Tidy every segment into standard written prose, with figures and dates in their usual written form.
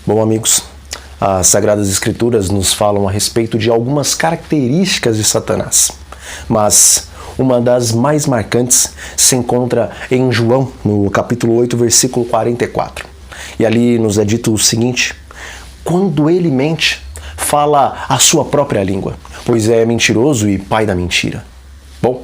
Bom, amigos, as Sagradas Escrituras nos falam a respeito de algumas características de Satanás, mas uma das mais marcantes se encontra em João, no capítulo 8, versículo 44. E ali nos é dito o seguinte: quando ele mente, fala a sua própria língua, pois é mentiroso e pai da mentira. Bom,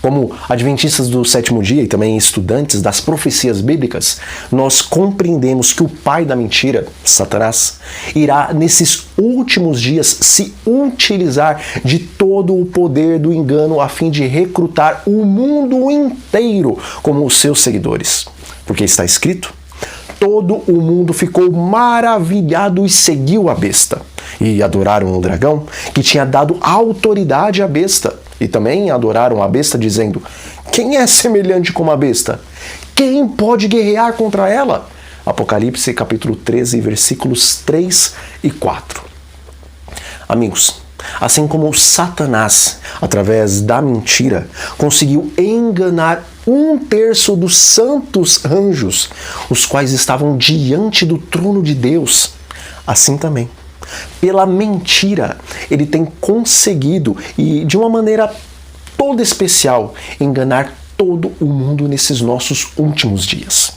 como adventistas do sétimo dia e também estudantes das profecias bíblicas, nós compreendemos que o pai da mentira, Satanás, irá nesses últimos dias se utilizar de todo o poder do engano a fim de recrutar o mundo inteiro como os seus seguidores. Porque está escrito: todo o mundo ficou maravilhado e seguiu a besta. E adoraram o dragão, que tinha dado autoridade à besta. E também adoraram a besta, dizendo: quem é semelhante com a besta? Quem pode guerrear contra ela? Apocalipse capítulo 13, versículos 3 e 4. Amigos, assim como Satanás, através da mentira, conseguiu enganar 1/3 dos santos anjos, os quais estavam diante do trono de Deus, assim também, pela mentira, ele tem conseguido, e de uma maneira toda especial, enganar todo o mundo nesses nossos últimos dias.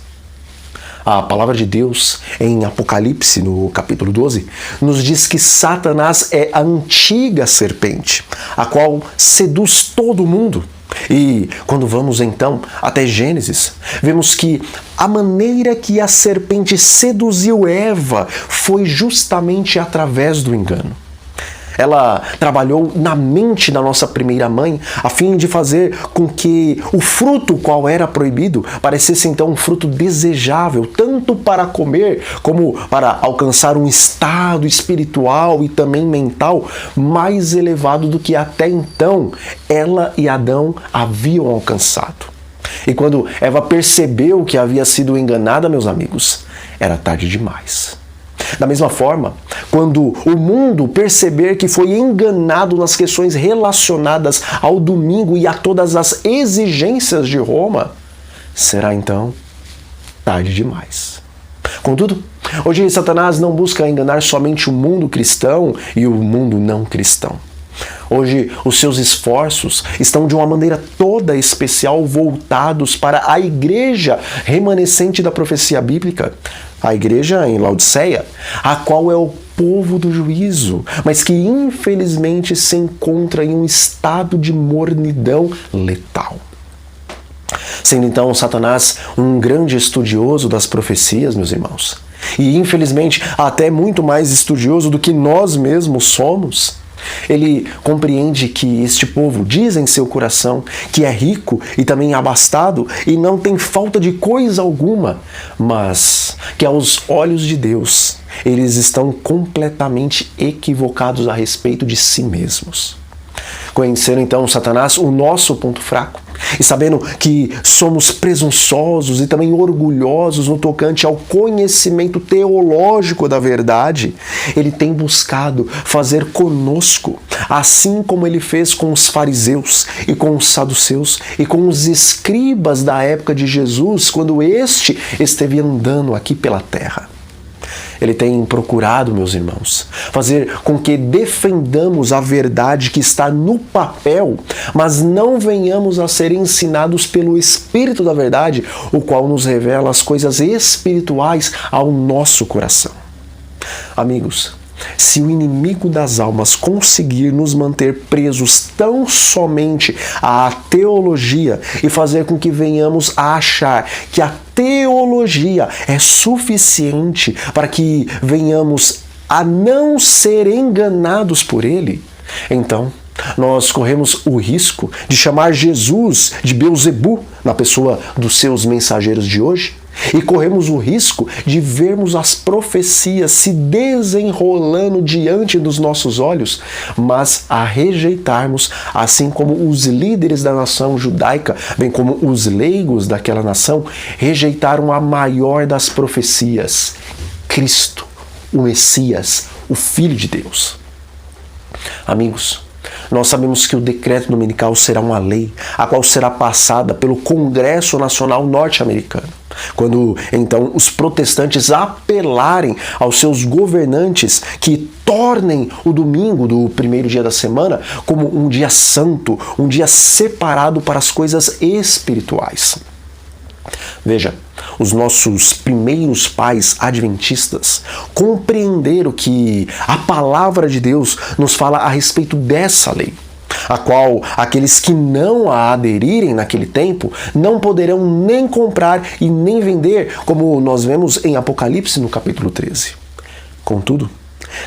A palavra de Deus, em Apocalipse, no capítulo 12, nos diz que Satanás é a antiga serpente, a qual seduz todo mundo. E quando vamos então até Gênesis, vemos que a maneira que a serpente seduziu Eva foi justamente através do engano. Ela trabalhou na mente da nossa primeira mãe a fim de fazer com que o fruto qual era proibido parecesse então um fruto desejável, tanto para comer como para alcançar um estado espiritual e também mental mais elevado do que até então ela e Adão haviam alcançado. E quando Eva percebeu que havia sido enganada, meus amigos, era tarde demais. Da mesma forma, quando o mundo perceber que foi enganado nas questões relacionadas ao domingo e a todas as exigências de Roma, será então tarde demais. Contudo, hoje Satanás não busca enganar somente o mundo cristão e o mundo não cristão. Hoje, os seus esforços estão de uma maneira toda especial voltados para a igreja remanescente da profecia bíblica, a igreja em Laodiceia, a qual é o povo do juízo, mas que infelizmente se encontra em um estado de mornidão letal. Sendo então Satanás um grande estudioso das profecias, meus irmãos, e infelizmente até muito mais estudioso do que nós mesmos somos, ele compreende que este povo diz em seu coração que é rico e também abastado e não tem falta de coisa alguma, mas que aos olhos de Deus eles estão completamente equivocados a respeito de si mesmos. Conhecendo então Satanás o nosso ponto fraco e sabendo que somos presunçosos e também orgulhosos no tocante ao conhecimento teológico da verdade, ele tem buscado fazer conosco, assim como ele fez com os fariseus e com os saduceus e com os escribas da época de Jesus, quando este esteve andando aqui pela terra. Ele tem procurado, meus irmãos, fazer com que defendamos a verdade que está no papel, mas não venhamos a ser ensinados pelo Espírito da verdade, o qual nos revela as coisas espirituais ao nosso coração. Amigos, se o inimigo das almas conseguir nos manter presos tão somente à teologia e fazer com que venhamos a achar que a teologia é suficiente para que venhamos a não ser enganados por ele, então nós corremos o risco de chamar Jesus de Beelzebu na pessoa dos seus mensageiros de hoje, e corremos o risco de vermos as profecias se desenrolando diante dos nossos olhos, mas a rejeitarmos, assim como os líderes da nação judaica, bem como os leigos daquela nação, rejeitaram a maior das profecias, Cristo, o Messias, o Filho de Deus. Amigos, nós sabemos que o decreto dominical será uma lei, a qual será passada pelo Congresso Nacional Norte-Americano. Quando, então, os protestantes apelarem aos seus governantes que tornem o domingo do primeiro dia da semana como um dia santo, um dia separado para as coisas espirituais. Veja, os nossos primeiros pais adventistas compreenderam que a palavra de Deus nos fala a respeito dessa lei, a qual aqueles que não a aderirem naquele tempo não poderão nem comprar e nem vender, como nós vemos em Apocalipse no capítulo 13. Contudo,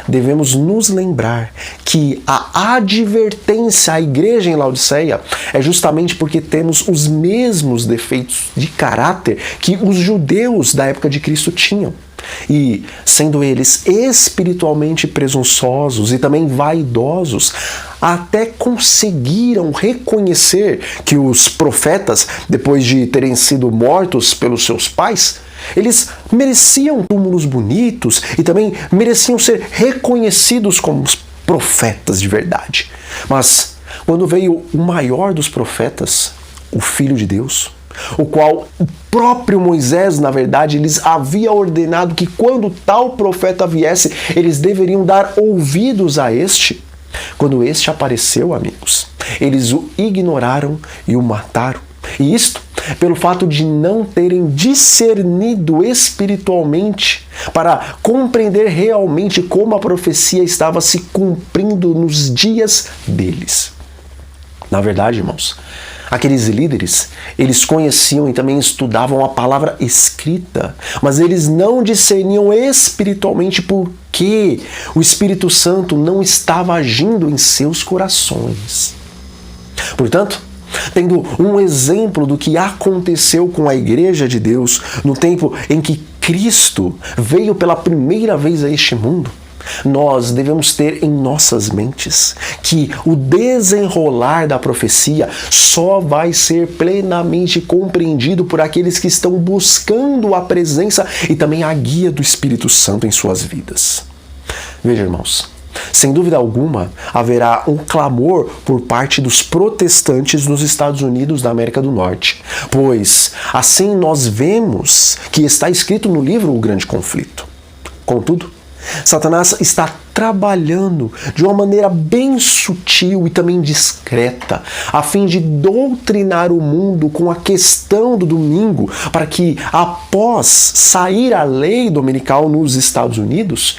devemos nos lembrar que a advertência à igreja em Laodiceia é justamente porque temos os mesmos defeitos de caráter que os judeus da época de Cristo tinham. E, sendo eles espiritualmente presunçosos e também vaidosos, até conseguiram reconhecer que os profetas, depois de terem sido mortos pelos seus pais, eles mereciam túmulos bonitos e também mereciam ser reconhecidos como profetas de verdade. Mas, quando veio o maior dos profetas, o Filho de Deus, o qual o próprio Moisés, na verdade, lhes havia ordenado que quando tal profeta viesse, eles deveriam dar ouvidos a este. Quando este apareceu, amigos, eles o ignoraram e o mataram. E isto pelo fato de não terem discernido espiritualmente para compreender realmente como a profecia estava se cumprindo nos dias deles. Na verdade, irmãos, aqueles líderes, eles conheciam e também estudavam a palavra escrita, mas eles não discerniam espiritualmente porque o Espírito Santo não estava agindo em seus corações. Portanto, tendo um exemplo do que aconteceu com a Igreja de Deus no tempo em que Cristo veio pela primeira vez a este mundo, nós devemos ter em nossas mentes que o desenrolar da profecia só vai ser plenamente compreendido por aqueles que estão buscando a presença e também a guia do Espírito Santo em suas vidas. Veja, irmãos, sem dúvida alguma, haverá um clamor por parte dos protestantes nos Estados Unidos da América do Norte, pois assim nós vemos que está escrito no livro O Grande Conflito. Contudo, Satanás está trabalhando de uma maneira bem sutil e também discreta, a fim de doutrinar o mundo com a questão do domingo, para que, após sair a lei dominical nos Estados Unidos,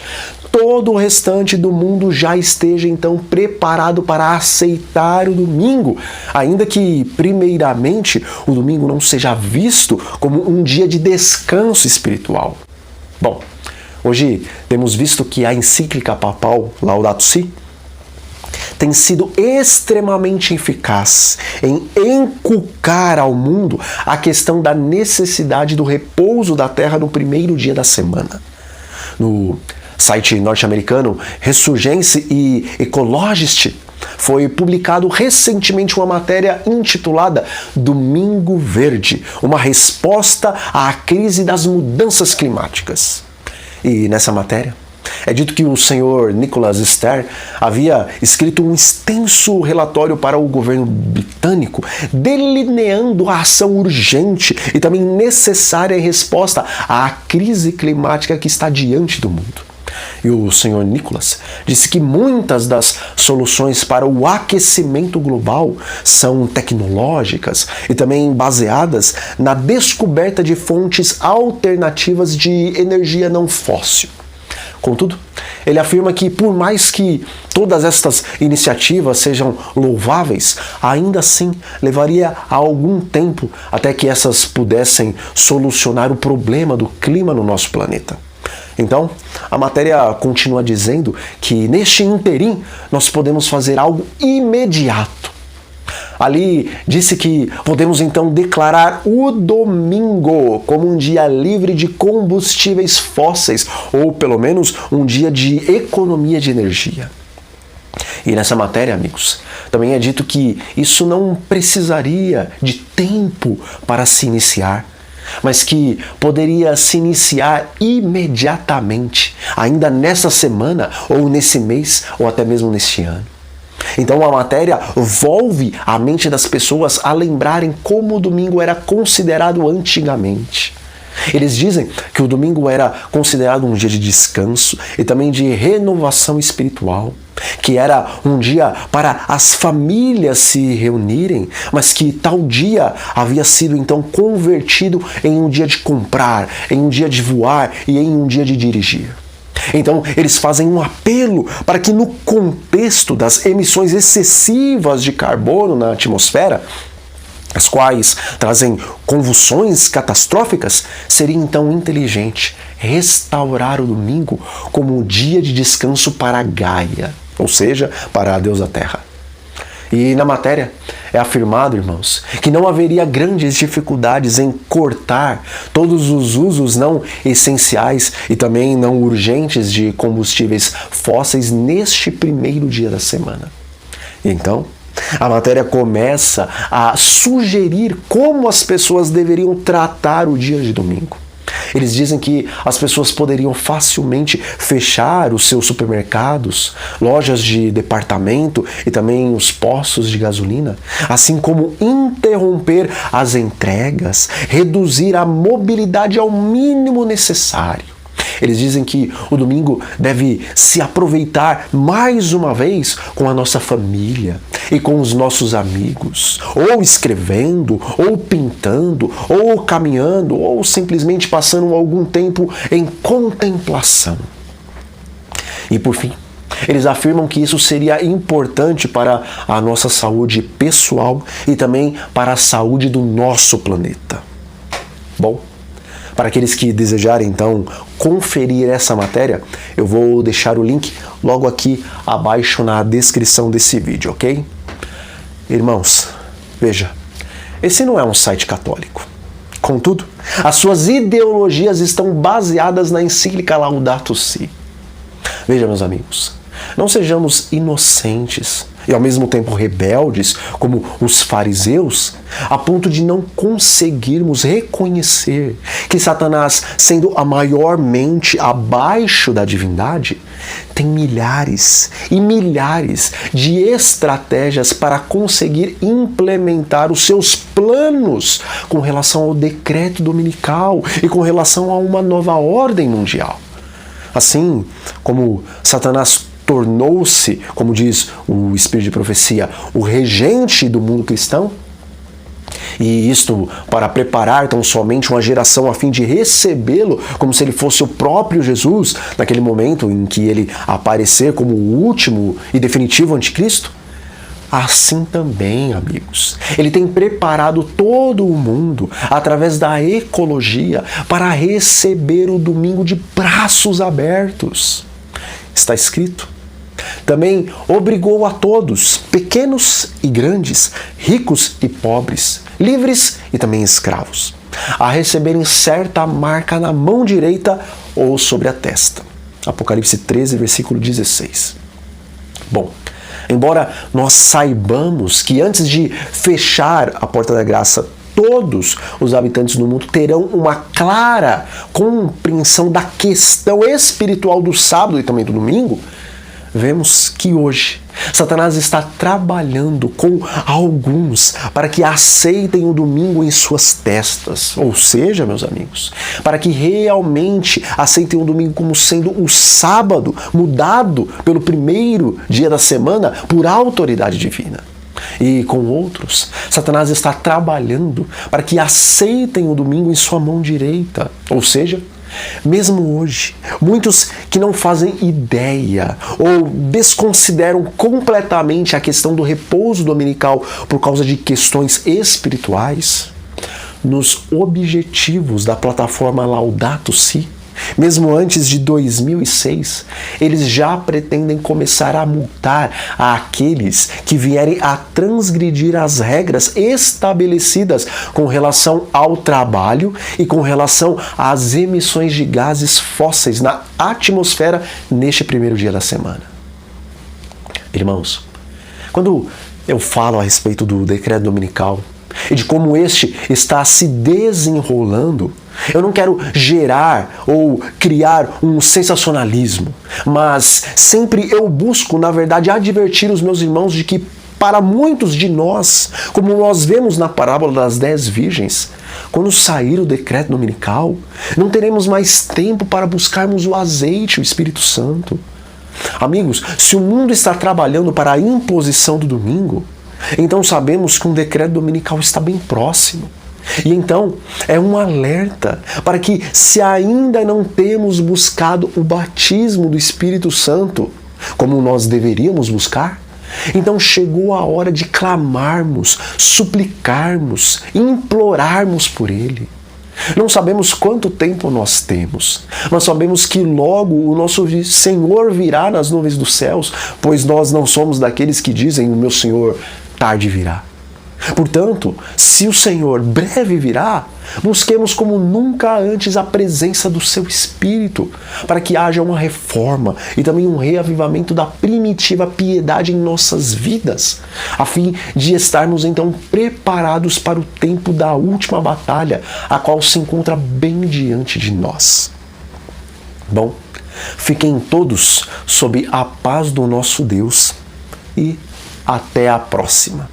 todo o restante do mundo já esteja então preparado para aceitar o domingo, ainda que, primeiramente, o domingo não seja visto como um dia de descanso espiritual. Bom, hoje temos visto que a encíclica papal Laudato Si tem sido extremamente eficaz em inculcar ao mundo a questão da necessidade do repouso da terra no primeiro dia da semana. No site norte-americano Resurgence e Ecologist foi publicado recentemente uma matéria intitulada Domingo Verde, uma resposta à crise das mudanças climáticas. E nessa matéria é dito que o senhor Nicholas Stern havia escrito um extenso relatório para o governo britânico, delineando a ação urgente e também necessária em resposta à crise climática que está diante do mundo. E o senhor Nicholas disse que muitas das soluções para o aquecimento global são tecnológicas e também baseadas na descoberta de fontes alternativas de energia não fóssil. Contudo, ele afirma que por mais que todas estas iniciativas sejam louváveis, ainda assim levaria algum tempo até que essas pudessem solucionar o problema do clima no nosso planeta. Então, a matéria continua dizendo que neste interim nós podemos fazer algo imediato. Ali disse que podemos então declarar o domingo como um dia livre de combustíveis fósseis, ou pelo menos um dia de economia de energia. E nessa matéria, amigos, também é dito que isso não precisaria de tempo para se iniciar, mas que poderia se iniciar imediatamente, ainda nessa semana, ou nesse mês, ou até mesmo neste ano. Então a matéria volve a mente das pessoas a lembrarem como o domingo era considerado antigamente. Eles dizem que o domingo era considerado um dia de descanso e também de renovação espiritual, que era um dia para as famílias se reunirem, mas que tal dia havia sido então convertido em um dia de comprar, em um dia de voar e em um dia de dirigir. Então, eles fazem um apelo para que no contexto das emissões excessivas de carbono na atmosfera, as quais trazem convulsões catastróficas, seria então inteligente restaurar o domingo como um dia de descanso para Gaia, ou seja, para a deusa Terra. E na matéria é afirmado, irmãos, que não haveria grandes dificuldades em cortar todos os usos não essenciais e também não urgentes de combustíveis fósseis neste primeiro dia da semana. Então, a matéria começa a sugerir como as pessoas deveriam tratar o dia de domingo. Eles dizem que as pessoas poderiam facilmente fechar os seus supermercados, lojas de departamento e também os postos de gasolina, assim como interromper as entregas, reduzir a mobilidade ao mínimo necessário. Eles dizem que o domingo deve se aproveitar mais uma vez com a nossa família e com os nossos amigos, ou escrevendo, ou pintando, ou caminhando, ou simplesmente passando algum tempo em contemplação. E por fim, eles afirmam que isso seria importante para a nossa saúde pessoal e também para a saúde do nosso planeta. Bom, para aqueles que desejarem, então, conferir essa matéria, eu vou deixar o link logo aqui abaixo na descrição desse vídeo, ok? Irmãos, veja, esse não é um site católico. Contudo, as suas ideologias estão baseadas na encíclica Laudato Si. Veja, meus amigos, não sejamos inocentes e ao mesmo tempo rebeldes, como os fariseus, a ponto de não conseguirmos reconhecer que Satanás, sendo a maior mente abaixo da divindade, tem milhares e milhares de estratégias para conseguir implementar os seus planos com relação ao decreto dominical e com relação a uma nova ordem mundial. Assim como Satanás tornou-se, como diz o Espírito de Profecia, o regente do mundo cristão, e isto para preparar tão somente uma geração a fim de recebê-lo como se ele fosse o próprio Jesus, naquele momento em que ele aparecer como o último e definitivo anticristo. Assim também, amigos, ele tem preparado todo o mundo através da ecologia para receber o domingo de braços abertos. Está escrito: também obrigou a todos, pequenos e grandes, ricos e pobres, livres e também escravos, a receberem certa marca na mão direita ou sobre a testa. Apocalipse 13, versículo 16. Bom, embora nós saibamos que antes de fechar a porta da graça, todos os habitantes do mundo terão uma clara compreensão da questão espiritual do sábado e também do domingo, vemos que hoje Satanás está trabalhando com alguns para que aceitem o domingo em suas testas. Ou seja, meus amigos, para que realmente aceitem o domingo como sendo o sábado mudado pelo primeiro dia da semana por autoridade divina. E com outros, Satanás está trabalhando para que aceitem o domingo em sua mão direita. Ou seja, mesmo hoje, muitos que não fazem ideia ou desconsideram completamente a questão do repouso dominical por causa de questões espirituais, nos objetivos da plataforma Laudato Si, mesmo antes de 2006, eles já pretendem começar a multar aqueles que vierem a transgredir as regras estabelecidas com relação ao trabalho e com relação às emissões de gases fósseis na atmosfera neste primeiro dia da semana. Irmãos, quando eu falo a respeito do decreto dominical, e de como este está se desenrolando, eu não quero gerar ou criar um sensacionalismo, mas sempre eu busco, na verdade, advertir os meus irmãos de que para muitos de nós, como nós vemos na parábola das 10 virgens, quando sair o decreto dominical, não teremos mais tempo para buscarmos o azeite, o Espírito Santo. Amigos, se o mundo está trabalhando para a imposição do domingo, então sabemos que um decreto dominical está bem próximo. E então é um alerta para que, se ainda não temos buscado o batismo do Espírito Santo, como nós deveríamos buscar, então chegou a hora de clamarmos, suplicarmos, implorarmos por Ele. Não sabemos quanto tempo nós temos, mas sabemos que logo o nosso Senhor virá nas nuvens dos céus, pois nós não somos daqueles que dizem: o meu Senhor tarde virá. Portanto, se o Senhor breve virá, busquemos como nunca antes a presença do seu Espírito, para que haja uma reforma e também um reavivamento da primitiva piedade em nossas vidas, a fim de estarmos então preparados para o tempo da última batalha, a qual se encontra bem diante de nós. Bom, fiquem todos sob a paz do nosso Deus e até a próxima.